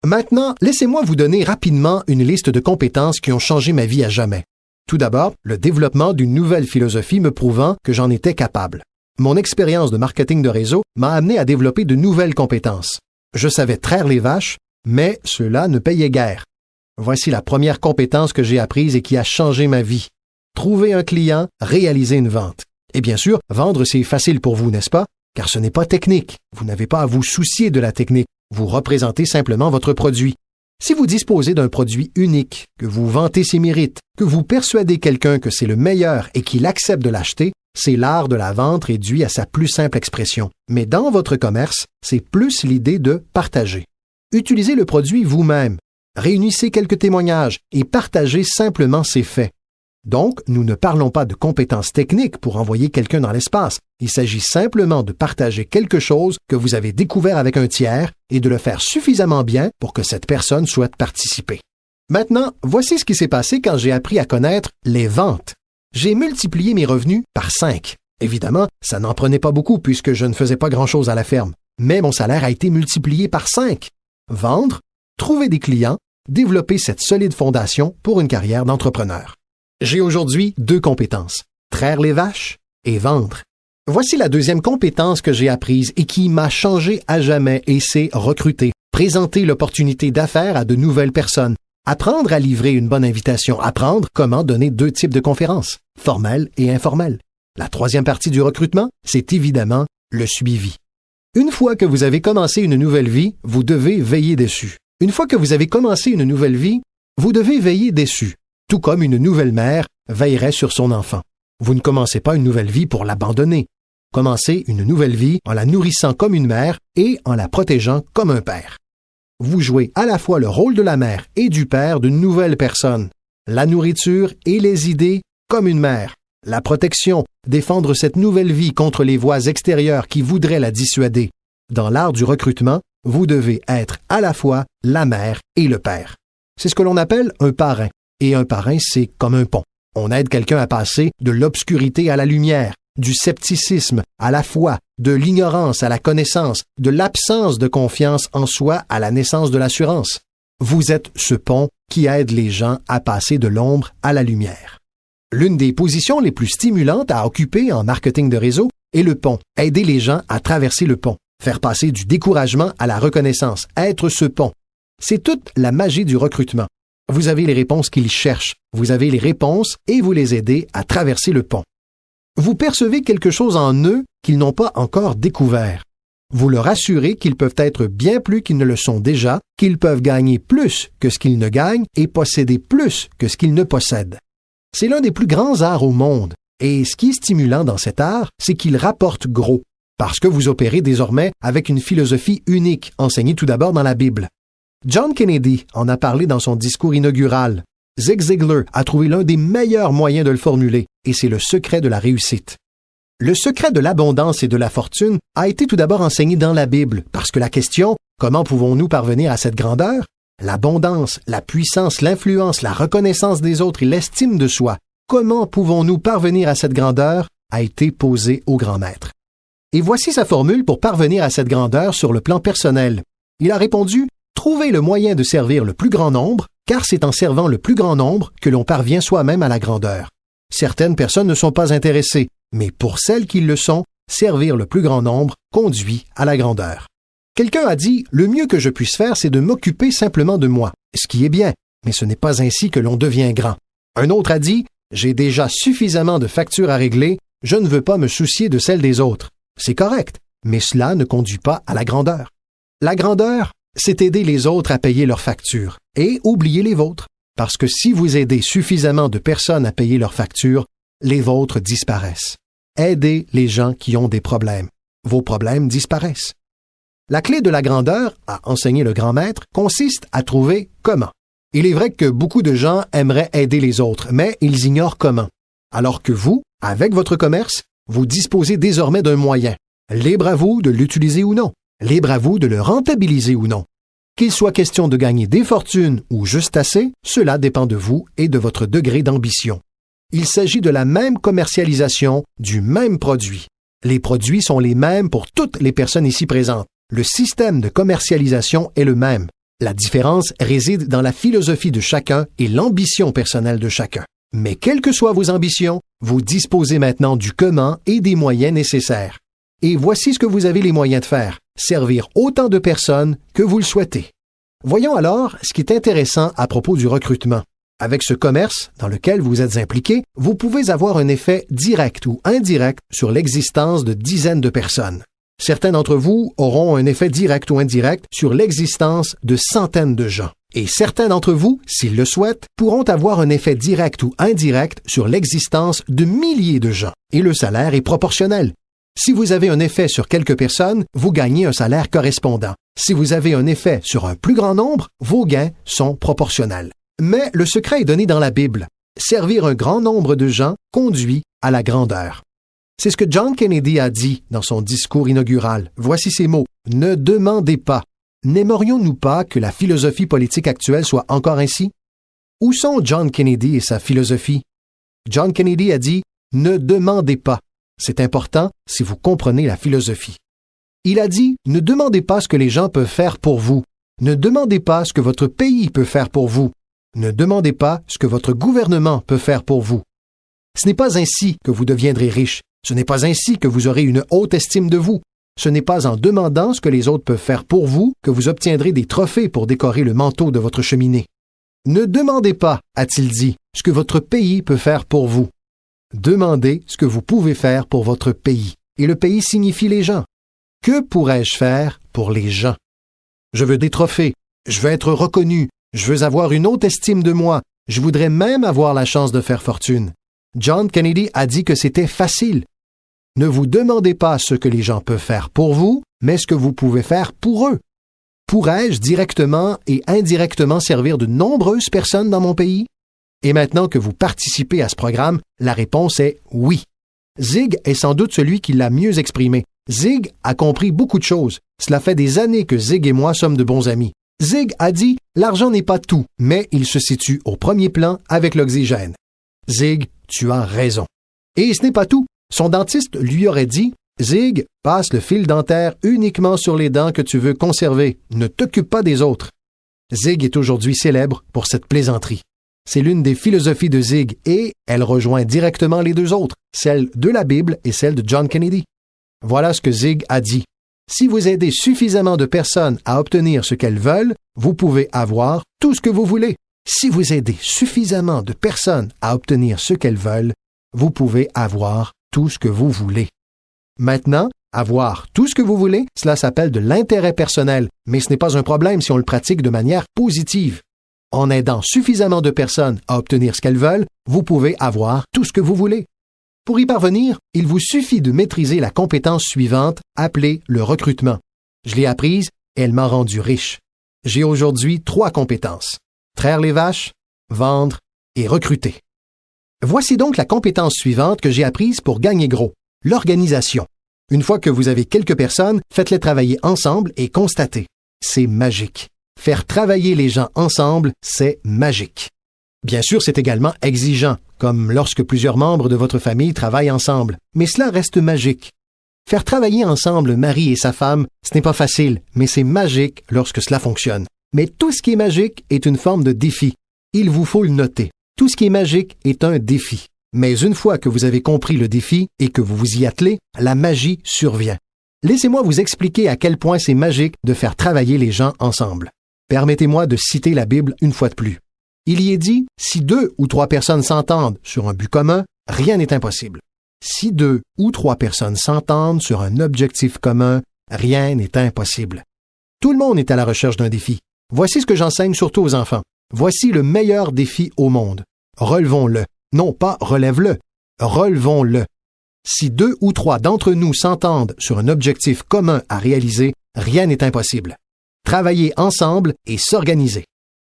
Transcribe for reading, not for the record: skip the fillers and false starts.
Maintenant, laissez-moi vous donner rapidement une liste de compétences qui ont changé ma vie à jamais. Tout d'abord, le développement d'une nouvelle philosophie me prouvant que j'en étais capable. Mon expérience de marketing de réseau m'a amené à développer de nouvelles compétences. Je savais traire les vaches, mais cela ne payait guère. Voici la première compétence que j'ai apprise et qui a changé ma vie. Trouver un client, réaliser une vente. Et bien sûr, vendre, c'est facile pour vous, n'est-ce pas? Car ce n'est pas technique. Vous n'avez pas à vous soucier de la technique. Vous représentez simplement votre produit. Si vous disposez d'un produit unique, que vous vantez ses mérites, que vous persuadez quelqu'un que c'est le meilleur et qu'il accepte de l'acheter, c'est l'art de la vente réduit à sa plus simple expression. Mais dans votre commerce, c'est plus l'idée de partager. Utilisez le produit vous-même. Réunissez quelques témoignages et partagez simplement ses faits. Donc, nous ne parlons pas de compétences techniques pour envoyer quelqu'un dans l'espace. Il s'agit simplement de partager quelque chose que vous avez découvert avec un tiers et de le faire suffisamment bien pour que cette personne souhaite participer. Maintenant, voici ce qui s'est passé quand j'ai appris à connaître les ventes. J'ai multiplié mes revenus par 5. Évidemment, ça n'en prenait pas beaucoup puisque je ne faisais pas grand-chose à la ferme. Mais mon salaire a été multiplié par 5. Vendre, trouver des clients, développer cette solide fondation pour une carrière d'entrepreneur. J'ai aujourd'hui 2 compétences, traire les vaches et vendre. Voici la deuxième compétence que j'ai apprise et qui m'a changé à jamais et c'est recruter, présenter l'opportunité d'affaires à de nouvelles personnes, apprendre à livrer une bonne invitation, apprendre comment donner 2 types de conférences, formelles et informelles. La troisième partie du recrutement, c'est évidemment le suivi. Une fois que vous avez commencé une nouvelle vie, vous devez veiller dessus. Une fois que vous avez commencé une nouvelle vie, vous devez veiller dessus. Tout comme une nouvelle mère veillerait sur son enfant. Vous ne commencez pas une nouvelle vie pour l'abandonner. Commencez une nouvelle vie en la nourrissant comme une mère et en la protégeant comme un père. Vous jouez à la fois le rôle de la mère et du père d'une nouvelle personne. La nourriture et les idées comme une mère. La protection, défendre cette nouvelle vie contre les voix extérieures qui voudraient la dissuader. Dans l'art du recrutement, vous devez être à la fois la mère et le père. C'est ce que l'on appelle un parrain. Et un parrain, c'est comme un pont. On aide quelqu'un à passer de l'obscurité à la lumière, du scepticisme à la foi, de l'ignorance à la connaissance, de l'absence de confiance en soi à la naissance de l'assurance. Vous êtes ce pont qui aide les gens à passer de l'ombre à la lumière. L'une des positions les plus stimulantes à occuper en marketing de réseau est le pont. Aider les gens à traverser le pont, faire passer du découragement à la reconnaissance, être ce pont. C'est toute la magie du recrutement. Vous avez les réponses qu'ils cherchent, vous avez les réponses et vous les aidez à traverser le pont. Vous percevez quelque chose en eux qu'ils n'ont pas encore découvert. Vous leur assurez qu'ils peuvent être bien plus qu'ils ne le sont déjà, qu'ils peuvent gagner plus que ce qu'ils ne gagnent et posséder plus que ce qu'ils ne possèdent. C'est l'un des plus grands arts au monde, et ce qui est stimulant dans cet art, c'est qu'il rapporte gros, parce que vous opérez désormais avec une philosophie unique, enseignée tout d'abord dans la Bible. John Kennedy en a parlé dans son discours inaugural. Zig Ziglar a trouvé l'un des meilleurs moyens de le formuler, et c'est le secret de la réussite. Le secret de l'abondance et de la fortune a été tout d'abord enseigné dans la Bible, parce que la question « Comment pouvons-nous parvenir à cette grandeur ?» L'abondance, la puissance, l'influence, la reconnaissance des autres et l'estime de soi. Comment pouvons-nous parvenir à cette grandeur a été posée au grand maître. Et voici sa formule pour parvenir à cette grandeur sur le plan personnel. Il a répondu « Trouvez le moyen de servir le plus grand nombre, car c'est en servant le plus grand nombre que l'on parvient soi-même à la grandeur. Certaines personnes ne sont pas intéressées, mais pour celles qui le sont, servir le plus grand nombre conduit à la grandeur. » Quelqu'un a dit « Le mieux que je puisse faire, c'est de m'occuper simplement de moi. » Ce qui est bien, mais ce n'est pas ainsi que l'on devient grand. Un autre a dit « J'ai déjà suffisamment de factures à régler, je ne veux pas me soucier de celles des autres. » C'est correct, mais cela ne conduit pas à la grandeur. La grandeur, c'est aider les autres à payer leurs factures et oublier les vôtres. Parce que si vous aidez suffisamment de personnes à payer leurs factures, les vôtres disparaissent. Aidez les gens qui ont des problèmes. Vos problèmes disparaissent. La clé de la grandeur, a enseigné le grand maître, consiste à trouver comment. Il est vrai que beaucoup de gens aimeraient aider les autres, mais ils ignorent comment. Alors que vous, avec votre commerce, vous disposez désormais d'un moyen. Libre à vous de l'utiliser ou non. Libre à vous de le rentabiliser ou non. Qu'il soit question de gagner des fortunes ou juste assez, cela dépend de vous et de votre degré d'ambition. Il s'agit de la même commercialisation du même produit. Les produits sont les mêmes pour toutes les personnes ici présentes. Le système de commercialisation est le même. La différence réside dans la philosophie de chacun et l'ambition personnelle de chacun. Mais quelles que soient vos ambitions, vous disposez maintenant du comment et des moyens nécessaires. Et voici ce que vous avez les moyens de faire, servir autant de personnes que vous le souhaitez. Voyons alors ce qui est intéressant à propos du recrutement. Avec ce commerce dans lequel vous êtes impliqué, vous pouvez avoir un effet direct ou indirect sur l'existence de dizaines de personnes. Certains d'entre vous auront un effet direct ou indirect sur l'existence de centaines de gens. Et certains d'entre vous, s'ils le souhaitent, pourront avoir un effet direct ou indirect sur l'existence de milliers de gens. Et le salaire est proportionnel. Si vous avez un effet sur quelques personnes, vous gagnez un salaire correspondant. Si vous avez un effet sur un plus grand nombre, vos gains sont proportionnels. Mais le secret est donné dans la Bible. Servir un grand nombre de gens conduit à la grandeur. C'est ce que John Kennedy a dit dans son discours inaugural. Voici ces mots. « Ne demandez pas. » N'aimerions-nous pas que la philosophie politique actuelle soit encore ainsi? Où sont John Kennedy et sa philosophie? John Kennedy a dit « Ne demandez pas ». C'est important si vous comprenez la philosophie. Il a dit « Ne demandez pas ce que les gens peuvent faire pour vous. Ne demandez pas ce que votre pays peut faire pour vous. Ne demandez pas ce que votre gouvernement peut faire pour vous. Ce n'est pas ainsi que vous deviendrez riche. Ce n'est pas ainsi que vous aurez une haute estime de vous. Ce n'est pas en demandant ce que les autres peuvent faire pour vous que vous obtiendrez des trophées pour décorer le manteau de votre cheminée. Ne demandez pas, a-t-il dit, ce que votre pays peut faire pour vous. Demandez ce que vous pouvez faire pour votre pays. Et le pays signifie les gens. Que pourrais-je faire pour les gens? Je veux des trophées. Je veux être reconnu. Je veux avoir une haute estime de moi. Je voudrais même avoir la chance de faire fortune. John Kennedy a dit que c'était facile. Ne vous demandez pas ce que les gens peuvent faire pour vous, mais ce que vous pouvez faire pour eux. Pourrais-je directement et indirectement servir de nombreuses personnes dans mon pays? Et maintenant que vous participez à ce programme, la réponse est oui. Zig est sans doute celui qui l'a mieux exprimé. Zig a compris beaucoup de choses. Cela fait des années que Zig et moi sommes de bons amis. Zig a dit « L'argent n'est pas tout, mais il se situe au premier plan avec l'oxygène. » Zig, tu as raison. Et ce n'est pas tout. Son dentiste lui aurait dit « Zig, passe le fil dentaire uniquement sur les dents que tu veux conserver. Ne t'occupe pas des autres. » Zig est aujourd'hui célèbre pour cette plaisanterie. C'est l'une des philosophies de Zig et elle rejoint directement les deux autres, celle de la Bible et celle de John Kennedy. Voilà ce que Zig a dit. Si vous aidez suffisamment de personnes à obtenir ce qu'elles veulent, vous pouvez avoir tout ce que vous voulez. Si vous aidez suffisamment de personnes à obtenir ce qu'elles veulent, vous pouvez avoir tout ce que vous voulez. Maintenant, avoir tout ce que vous voulez, cela s'appelle de l'intérêt personnel, mais ce n'est pas un problème si on le pratique de manière positive. En aidant suffisamment de personnes à obtenir ce qu'elles veulent, vous pouvez avoir tout ce que vous voulez. Pour y parvenir, il vous suffit de maîtriser la compétence suivante, appelée le recrutement. Je l'ai apprise et elle m'a rendu riche. J'ai aujourd'hui 3 compétences. Traire les vaches, vendre et recruter. Voici donc la compétence suivante que j'ai apprise pour gagner gros, l'organisation. Une fois que vous avez quelques personnes, faites-les travailler ensemble et constatez. C'est magique. Faire travailler les gens ensemble, c'est magique. Bien sûr, c'est également exigeant, comme lorsque plusieurs membres de votre famille travaillent ensemble, mais cela reste magique. Faire travailler ensemble mari et sa femme, ce n'est pas facile, mais c'est magique lorsque cela fonctionne. Mais tout ce qui est magique est une forme de défi. Il vous faut le noter. Tout ce qui est magique est un défi. Mais une fois que vous avez compris le défi et que vous vous y attelez, la magie survient. Laissez-moi vous expliquer à quel point c'est magique de faire travailler les gens ensemble. Permettez-moi de citer la Bible une fois de plus. Il y est dit, si 2 ou 3 personnes s'entendent sur un but commun, rien n'est impossible. Si 2 ou 3 personnes s'entendent sur un objectif commun, rien n'est impossible. Tout le monde est à la recherche d'un défi. Voici ce que j'enseigne surtout aux enfants. Voici le meilleur défi au monde. Relevons-le. Non pas relève-le. Relevons-le. Si 2 ou 3 d'entre nous s'entendent sur un objectif commun à réaliser, rien n'est impossible. Travailler ensemble et s'organiser.